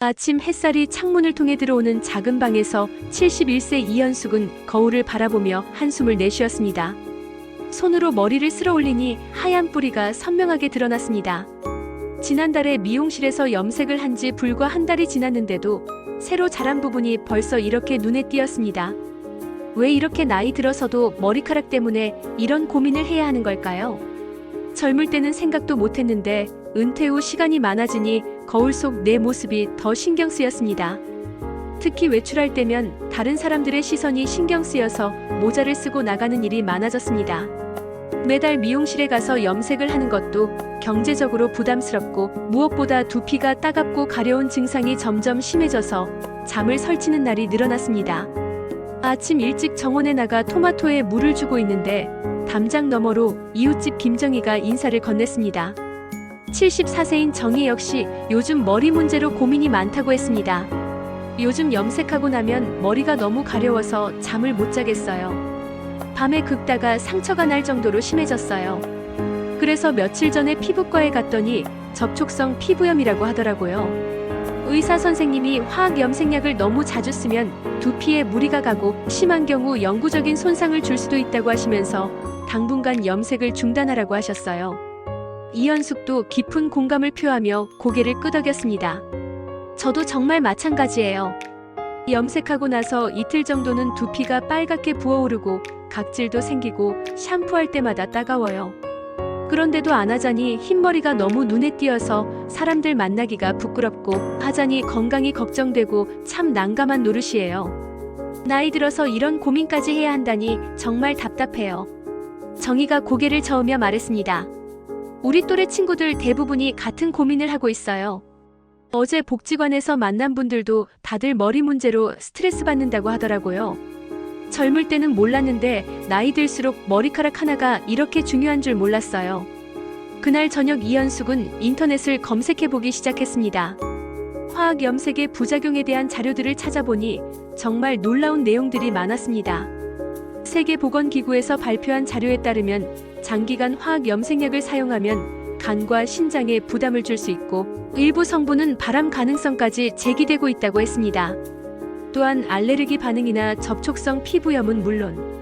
아침 햇살이 창문을 통해 들어오는 작은 방에서 71세 이현숙은 거울을 바라보며 한숨을 내쉬었습니다. 손으로 머리를 쓸어 올리니 하얀 뿌리가 선명하게 드러났습니다. 지난달에 미용실에서 염색을 한 지 불과 한 달이 지났는데도 새로 자란 부분이 벌써 이렇게 눈에 띄었습니다. 왜 이렇게 나이 들어서도 머리카락 때문에 이런 고민을 해야 하는 걸까요? 젊을 때는 생각도 못했는데 은퇴 후 시간이 많아지니 거울 속 내 모습이 더 신경 쓰였습니다. 특히 외출할 때면 다른 사람들의 시선이 신경 쓰여서 모자를 쓰고 나가는 일이 많아졌습니다. 매달 미용실에 가서 염색을 하는 것도 경제적으로 부담스럽고 무엇보다 두피가 따갑고 가려운 증상이 점점 심해져서 잠을 설치는 날이 늘어났습니다. 아침 일찍 정원에 나가 토마토에 물을 주고 있는데 담장 너머로 이웃집 김정희가 인사를 건넸습니다. 74세인 정희 역시 요즘 머리 문제로 고민이 많다고 했습니다. 요즘 염색하고 나면 머리가 너무 가려워서 잠을 못 자겠어요. 밤에 긁다가 상처가 날 정도로 심해졌어요. 그래서 며칠 전에 피부과에 갔더니 접촉성 피부염이라고 하더라고요. 의사 선생님이 화학 염색약을 너무 자주 쓰면 두피에 무리가 가고 심한 경우 영구적인 손상을 줄 수도 있다고 하시면서 당분간 염색을 중단하라고 하셨어요. 이현숙도 깊은 공감을 표하며 고개를 끄덕였습니다. 저도 정말 마찬가지예요. 염색하고 나서 이틀 정도는 두피가 빨갛게 부어오르고 각질도 생기고 샴푸할 때마다 따가워요. 그런데도 안 하자니 흰머리가 너무 눈에 띄어서 사람들 만나기가 부끄럽고 하자니 건강이 걱정되고 참 난감한 노릇이에요. 나이 들어서 이런 고민까지 해야 한다니 정말 답답해요. 정희가 고개를 저으며 말했습니다. 우리 또래 친구들 대부분이 같은 고민을 하고 있어요. 어제 복지관에서 만난 분들도 다들 머리 문제로 스트레스 받는다고 하더라고요. 젊을 때는 몰랐는데 나이 들수록 머리카락 하나가 이렇게 중요한 줄 몰랐어요. 그날 저녁 이현숙은 인터넷을 검색해보기 시작했습니다. 화학 염색의 부작용에 대한 자료들을 찾아보니 정말 놀라운 내용들이 많았습니다. 세계보건기구에서 발표한 자료에 따르면 장기간 화학 염색약을 사용하면 간과 신장에 부담을 줄 수 있고 일부 성분은 발암 가능성까지 제기되고 있다고 했습니다. 또한 알레르기 반응이나 접촉성 피부염은 물론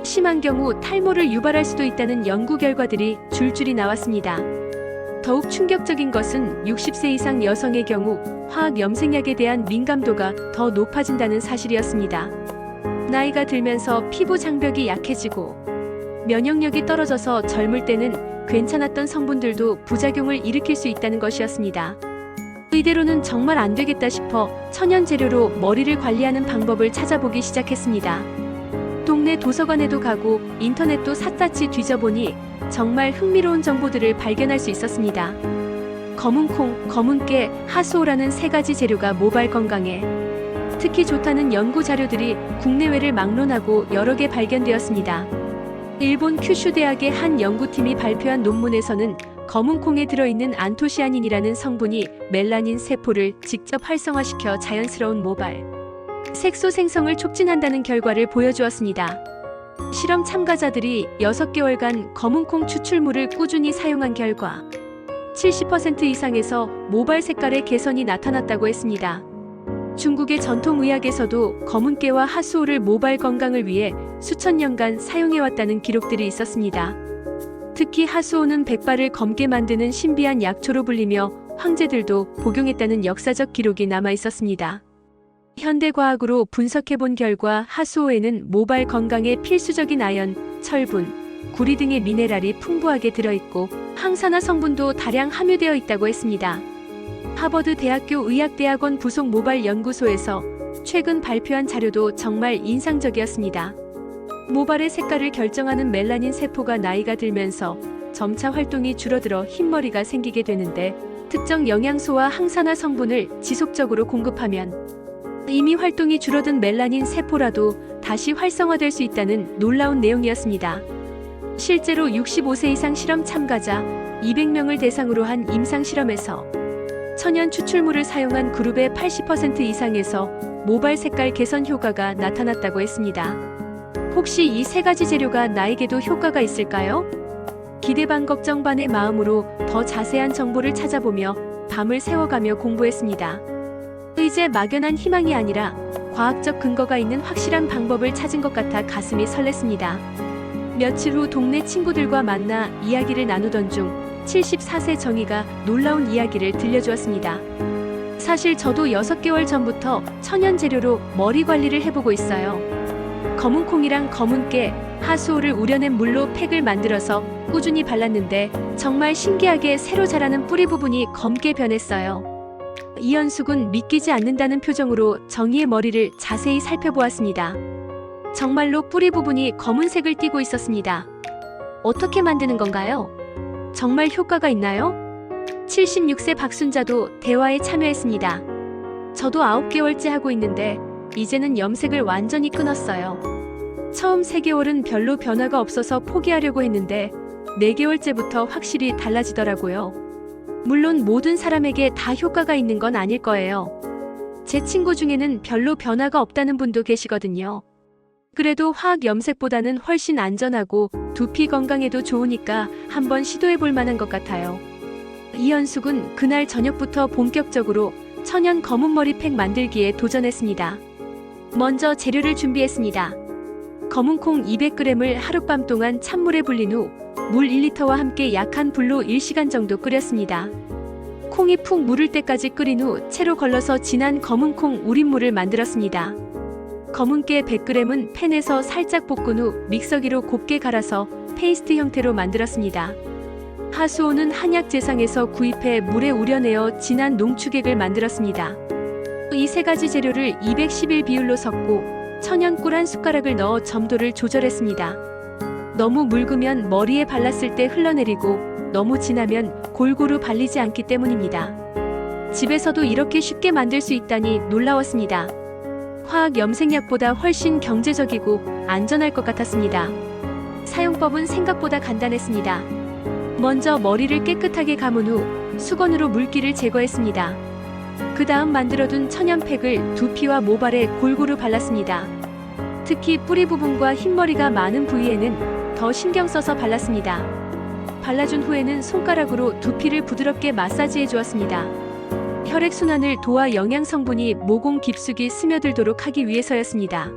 심한 경우 탈모를 유발할 수도 있다는 연구 결과들이 줄줄이 나왔습니다. 더욱 충격적인 것은 60세 이상 여성의 경우 화학 염색약에 대한 민감도가 더 높아진다는 사실이었습니다. 나이가 들면서 피부 장벽이 약해지고 면역력이 떨어져서 젊을 때는 괜찮았던 성분들도 부작용을 일으킬 수 있다는 것이었습니다. 이대로는 정말 안 되겠다 싶어 천연 재료로 머리를 관리하는 방법을 찾아보기 시작했습니다. 동네 도서관에도 가고 인터넷도 샅샅이 뒤져보니 정말 흥미로운 정보들을 발견할 수 있었습니다. 검은 콩, 검은 깨, 하수오라는 세 가지 재료가 모발 건강에 특히 좋다는 연구 자료들이 국내외를 막론하고 여러 개 발견되었습니다. 일본 큐슈 대학의 한 연구팀이 발표한 논문에서는 검은 콩에 들어있는 안토시아닌이라는 성분이 멜라닌 세포를 직접 활성화시켜 자연스러운 모발, 색소 생성을 촉진한다는 결과를 보여주었습니다. 실험 참가자들이 6개월간 검은 콩 추출물을 꾸준히 사용한 결과 70% 이상에서 모발 색깔의 개선이 나타났다고 했습니다. 중국의 전통의학에서도 검은깨와 하수오를 모발 건강을 위해 수천 년간 사용해왔다는 기록들이 있었습니다. 특히 하수오는 백발을 검게 만드는 신비한 약초로 불리며 황제들도 복용했다는 역사적 기록이 남아 있었습니다. 현대과학으로 분석해본 결과 하수오에는 모발 건강에 필수적인 아연, 철분, 구리 등의 미네랄이 풍부하게 들어있고 항산화 성분도 다량 함유되어 있다고 했습니다. 하버드 대학교 의학대학원 부속 모발 연구소에서 최근 발표한 자료도 정말 인상적이었습니다. 모발의 색깔을 결정하는 멜라닌 세포가 나이가 들면서 점차 활동이 줄어들어 흰머리가 생기게 되는데 특정 영양소와 항산화 성분을 지속적으로 공급하면 이미 활동이 줄어든 멜라닌 세포라도 다시 활성화될 수 있다는 놀라운 내용이었습니다. 실제로 65세 이상 실험 참가자 200명을 대상으로 한 임상실험에서 천연 추출물을 사용한 그룹의 80% 이상에서 모발 색깔 개선 효과가 나타났다고 했습니다. 혹시 이 세 가지 재료가 나에게도 효과가 있을까요? 기대 반 걱정 반의 마음으로 더 자세한 정보를 찾아보며 밤을 새워가며 공부했습니다. 이제 막연한 희망이 아니라 과학적 근거가 있는 확실한 방법을 찾은 것 같아 가슴이 설렜습니다. 며칠 후 동네 친구들과 만나 이야기를 나누던 중 74세 정희가 놀라운 이야기를 들려주었습니다. 사실 저도 6개월 전부터 천연 재료로 머리 관리를 해보고 있어요. 검은 콩이랑 검은 깨, 하수오를 우려낸 물로 팩을 만들어서 꾸준히 발랐는데 정말 신기하게 새로 자라는 뿌리 부분이 검게 변했어요. 이현숙은 믿기지 않는다는 표정으로 정희의 머리를 자세히 살펴보았습니다. 정말로 뿌리 부분이 검은색을 띠고 있었습니다. 어떻게 만드는 건가요? 정말 효과가 있나요? 76세 박순자도 대화에 참여했습니다. 저도 9개월째 하고 있는데 이제는 염색을 완전히 끊었어요. 처음 3개월은 별로 변화가 없어서 포기하려고 했는데 4개월째부터 확실히 달라지더라고요. 물론 모든 사람에게 다 효과가 있는 건 아닐 거예요. 제 친구 중에는 별로 변화가 없다는 분도 계시거든요. 그래도 화학 염색보다는 훨씬 안전하고 두피 건강에도 좋으니까 한번 시도해 볼 만한 것 같아요. 이현숙은 그날 저녁부터 본격적으로 천연 검은 머리팩 만들기에 도전했습니다. 먼저 재료를 준비했습니다. 검은 콩 200g을 하룻밤 동안 찬물에 불린 후 물 1리터와 함께 약한 불로 1시간 정도 끓였습니다. 콩이 푹 무를 때까지 끓인 후 채로 걸러서 진한 검은 콩 우린물을 만들었습니다. 검은 깨 100g은 팬에서 살짝 볶은 후 믹서기로 곱게 갈아서 페이스트 형태로 만들었습니다. 하수오는 한약 제상에서 구입해 물에 우려내어 진한 농축액을 만들었습니다. 이 3가지 재료를 211 비율로 섞고 천연 꿀 1숟가락을 넣어 점도를 조절했습니다. 너무 묽으면 머리에 발랐을 때 흘러내리고 너무 진하면 골고루 발리지 않기 때문입니다. 집에서도 이렇게 쉽게 만들 수 있다니 놀라웠습니다. 화학 염색약보다 훨씬 경제적이고 안전할 것 같았습니다. 사용법은 생각보다 간단했습니다. 먼저 머리를 깨끗하게 감은 후 수건으로 물기를 제거했습니다. 그 다음 만들어둔 천연팩을 두피와 모발에 골고루 발랐습니다. 특히 뿌리 부분과 흰머리가 많은 부위에는 더 신경 써서 발랐습니다. 발라준 후에는 손가락으로 두피를 부드럽게 마사지해 주었습니다. 혈액순환을 도와 영양 성분이 모공 깊숙이 스며들도록 하기 위해서였습니다.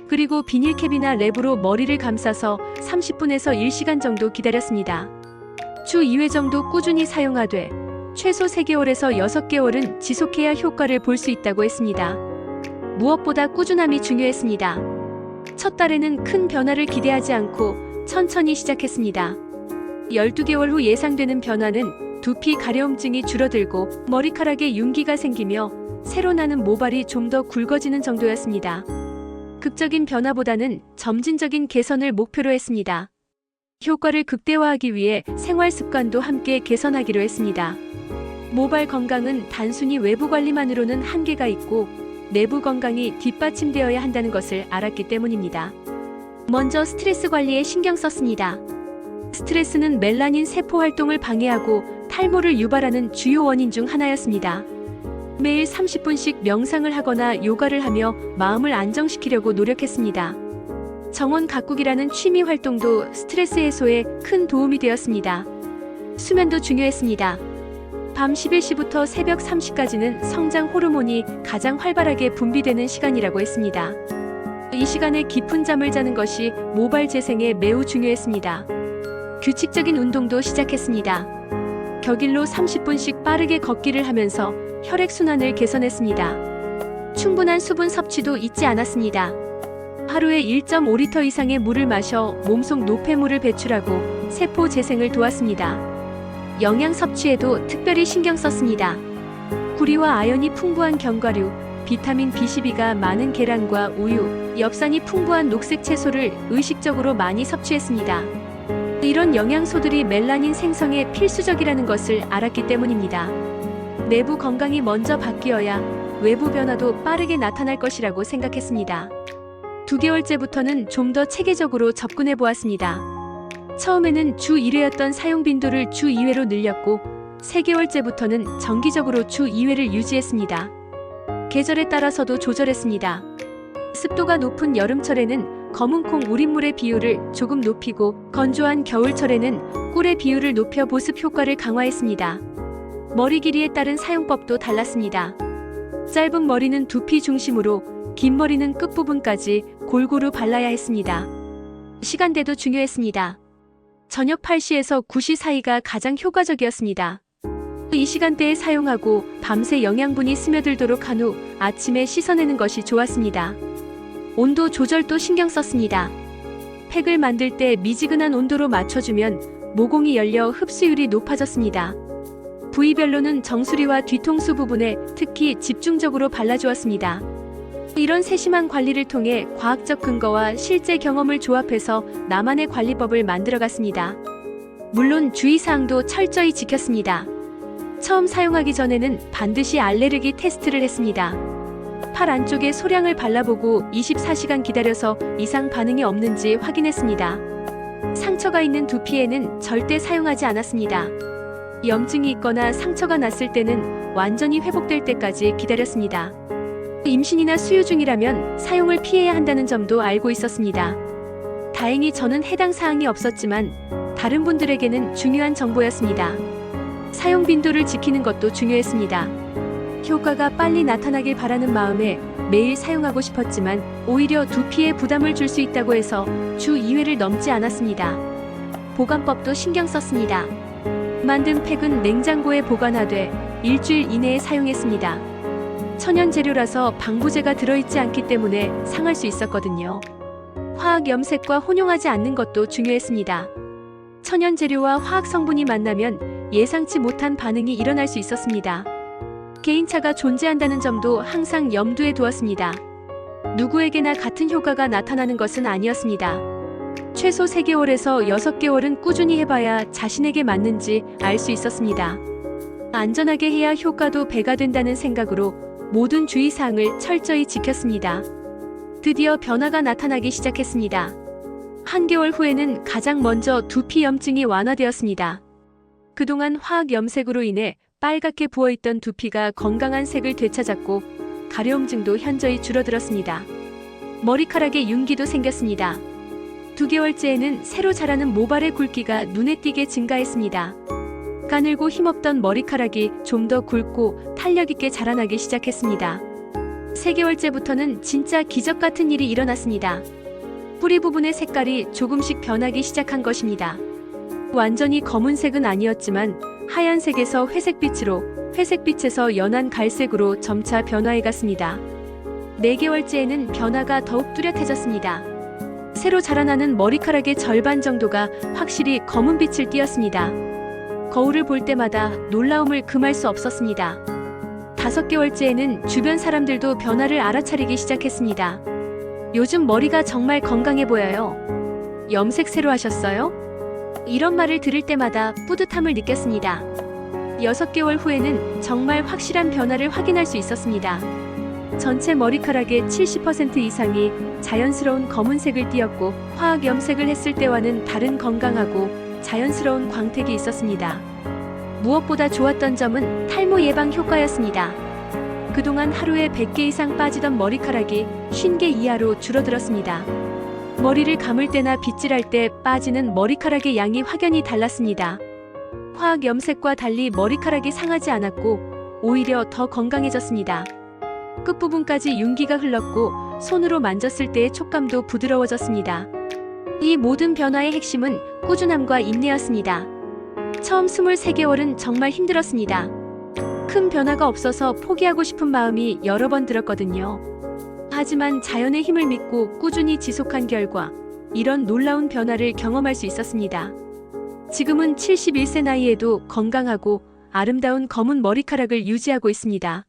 그리고 비닐캡이나 랩으로 머리를 감싸서 30분에서 1시간 정도 기다렸습니다. 주 2회 정도 꾸준히 사용하되 최소 3개월에서 6개월은 지속해야 효과를 볼 수 있다고 했습니다. 무엇보다 꾸준함이 중요했습니다. 첫 달에는 큰 변화를 기대하지 않고 천천히 시작했습니다. 12개월 후 예상되는 변화는 두피 가려움증이 줄어들고 머리카락에 윤기가 생기며 새로 나는 모발이 좀 더 굵어지는 정도였습니다. 극적인 변화보다는 점진적인 개선을 목표로 했습니다. 효과를 극대화하기 위해 생활 습관도 함께 개선하기로 했습니다. 모발 건강은 단순히 외부 관리만으로는 한계가 있고 내부 건강이 뒷받침되어야 한다는 것을 알았기 때문입니다. 먼저 스트레스 관리에 신경 썼습니다. 스트레스는 멜라닌 세포 활동을 방해하고 탈모를 유발하는 주요 원인 중 하나였습니다. 매일 30분씩 명상을 하거나 요가를 하며 마음을 안정시키려고 노력했습니다. 정원 가꾸기라는 취미 활동도 스트레스 해소에 큰 도움이 되었습니다. 수면도 중요했습니다. 밤 11시부터 새벽 3시까지는 성장 호르몬이 가장 활발하게 분비되는 시간이라고 했습니다. 이 시간에 깊은 잠을 자는 것이 모발 재생에 매우 중요했습니다. 규칙적인 운동도 시작했습니다. 격일로 30분씩 빠르게 걷기를 하면서 혈액순환을 개선했습니다. 충분한 수분 섭취도 잊지 않았습니다. 하루에 1.5리터 이상의 물을 마셔 몸속 노폐물을 배출하고 세포 재생을 도왔습니다. 영양 섭취에도 특별히 신경 썼습니다. 구리와 아연이 풍부한 견과류, 비타민 B12가 많은 계란과 우유, 엽산이 풍부한 녹색 채소를 의식적으로 많이 섭취했습니다. 이런 영양소들이 멜라닌 생성에 필수적이라는 것을 알았기 때문입니다. 내부 건강이 먼저 바뀌어야 외부 변화도 빠르게 나타날 것이라고 생각했습니다. 2개월째부터는 좀 더 체계적으로 접근해 보았습니다. 처음에는 주 1회였던 사용 빈도를 주 2회로 늘렸고 3개월째부터는 정기적으로 주 2회를 유지했습니다. 계절에 따라서도 조절했습니다. 습도가 높은 여름철에는 검은 콩 우린물의 비율을 조금 높이고 건조한 겨울철에는 꿀의 비율을 높여 보습 효과를 강화했습니다. 머리 길이에 따른 사용법도 달랐습니다. 짧은 머리는 두피 중심으로, 긴 머리는 끝부분까지 골고루 발라야 했습니다. 시간대도 중요했습니다. 저녁 8시에서 9시 사이가 가장 효과적이었습니다. 이 시간대에 사용하고 밤새 영양분이 스며들도록 한 후 아침에 씻어내는 것이 좋았습니다. 온도 조절도 신경 썼습니다. 팩을 만들 때 미지근한 온도로 맞춰주면 모공이 열려 흡수율이 높아졌습니다. 부위별로는 정수리와 뒤통수 부분에 특히 집중적으로 발라주었습니다. 이런 세심한 관리를 통해 과학적 근거와 실제 경험을 조합해서 나만의 관리법을 만들어갔습니다. 물론 주의사항도 철저히 지켰습니다. 처음 사용하기 전에는 반드시 알레르기 테스트를 했습니다. 팔 안쪽에 소량을 발라보고 24시간 기다려서 이상 반응이 없는지 확인했습니다. 상처가 있는 두피에는 절대 사용하지 않았습니다. 염증이 있거나 상처가 났을 때는 완전히 회복될 때까지 기다렸습니다. 임신이나 수유 중이라면 사용을 피해야 한다는 점도 알고 있었습니다. 다행히 저는 해당 사항이 없었지만 다른 분들에게는 중요한 정보였습니다. 사용 빈도를 지키는 것도 중요했습니다. 효과가 빨리 나타나길 바라는 마음에 매일 사용하고 싶었지만 오히려 두피에 부담을 줄 수 있다고 해서 주 2회를 넘지 않았습니다. 보관법도 신경 썼습니다. 만든 팩은 냉장고에 보관하되 일주일 이내에 사용했습니다. 천연 재료라서 방부제가 들어있지 않기 때문에 상할 수 있었거든요. 화학 염색과 혼용하지 않는 것도 중요했습니다. 천연 재료와 화학 성분이 만나면 예상치 못한 반응이 일어날 수 있었습니다. 개인차가 존재한다는 점도 항상 염두에 두었습니다. 누구에게나 같은 효과가 나타나는 것은 아니었습니다. 최소 3개월에서 6개월은 꾸준히 해봐야 자신에게 맞는지 알 수 있었습니다. 안전하게 해야 효과도 배가 된다는 생각으로 모든 주의사항을 철저히 지켰습니다. 드디어 변화가 나타나기 시작했습니다. 한개월 후에는 가장 먼저 두피 염증이 완화되었습니다. 그동안 화학 염색으로 인해 빨갛게 부어있던 두피가 건강한 색을 되찾았고 가려움증도 현저히 줄어들었습니다. 머리카락에 윤기도 생겼습니다. 2개월째에는 새로 자라는 모발의 굵기가 눈에 띄게 증가했습니다. 가늘고 힘없던 머리카락이 좀 더 굵고 탄력있게 자라나기 시작했습니다. 3개월째부터는 진짜 기적 같은 일이 일어났습니다. 뿌리 부분의 색깔이 조금씩 변하기 시작한 것입니다. 완전히 검은색은 아니었지만 하얀색에서 회색빛으로, 회색빛에서 연한 갈색으로 점차 변화해갔습니다. 4개월째에는 변화가 더욱 뚜렷해졌습니다. 새로 자라나는 머리카락의 절반 정도가 확실히 검은빛을 띠었습니다. 거울을 볼 때마다 놀라움을 금할 수 없었습니다. 5개월째에는 주변 사람들도 변화를 알아차리기 시작했습니다. 요즘 머리가 정말 건강해 보여요. 염색 새로 하셨어요? 이런 말을 들을 때마다 뿌듯함을 느꼈습니다. 6개월 후에는 정말 확실한 변화를 확인할 수 있었습니다. 전체 머리카락의 70% 이상이 자연스러운 검은색을 띠었고 화학 염색을 했을 때와는 다른 건강하고 자연스러운 광택이 있었습니다. 무엇보다 좋았던 점은 탈모 예방 효과였습니다. 그동안 하루에 100개 이상 빠지던 머리카락이 50개 이하로 줄어들었습니다. 머리를 감을 때나 빗질할 때 빠지는 머리카락의 양이 확연히 달랐습니다. 화학 염색과 달리 머리카락이 상하지 않았고 오히려 더 건강해졌습니다. 끝부분까지 윤기가 흘렀고 손으로 만졌을 때의 촉감도 부드러워졌습니다. 이 모든 변화의 핵심은 꾸준함과 인내였습니다. 처음 23개월은 정말 힘들었습니다. 큰 변화가 없어서 포기하고 싶은 마음이 여러 번 들었거든요. 하지만 자연의 힘을 믿고 꾸준히 지속한 결과 이런 놀라운 변화를 경험할 수 있었습니다. 지금은 71세 나이에도 건강하고 아름다운 검은 머리카락을 유지하고 있습니다.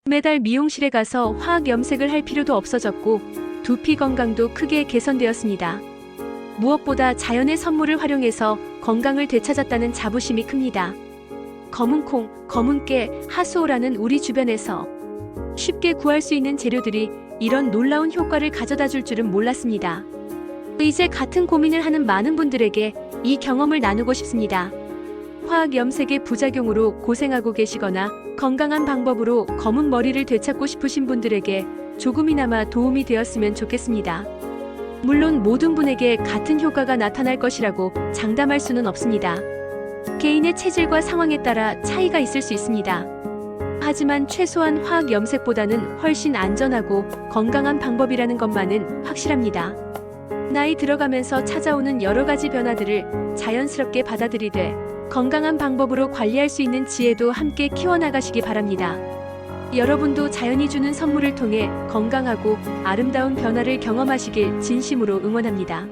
매달 미용실에 가서 화학 염색을 할 필요도 없어졌고 두피 건강도 크게 개선되었습니다. 무엇보다 자연의 선물을 활용해서 건강을 되찾았다는 자부심이 큽니다. 검은 콩, 검은 깨, 하수오라는 우리 주변에서 쉽게 구할 수 있는 재료들이 이런 놀라운 효과를 가져다 줄 줄은 몰랐습니다. 이제 같은 고민을 하는 많은 분들에게 이 경험을 나누고 싶습니다. 화학 염색의 부작용으로 고생하고 계시거나 건강한 방법으로 검은 머리를 되찾고 싶으신 분들에게 조금이나마 도움이 되었으면 좋겠습니다. 물론 모든 분에게 같은 효과가 나타날 것이라고 장담할 수는 없습니다. 개인의 체질과 상황에 따라 차이가 있을 수 있습니다. 하지만 최소한 화학 염색보다는 훨씬 안전하고 건강한 방법이라는 것만은 확실합니다. 나이 들어가면서 찾아오는 여러 가지 변화들을 자연스럽게 받아들이되 건강한 방법으로 관리할 수 있는 지혜도 함께 키워나가시기 바랍니다. 여러분도 자연이 주는 선물을 통해 건강하고 아름다운 변화를 경험하시길 진심으로 응원합니다.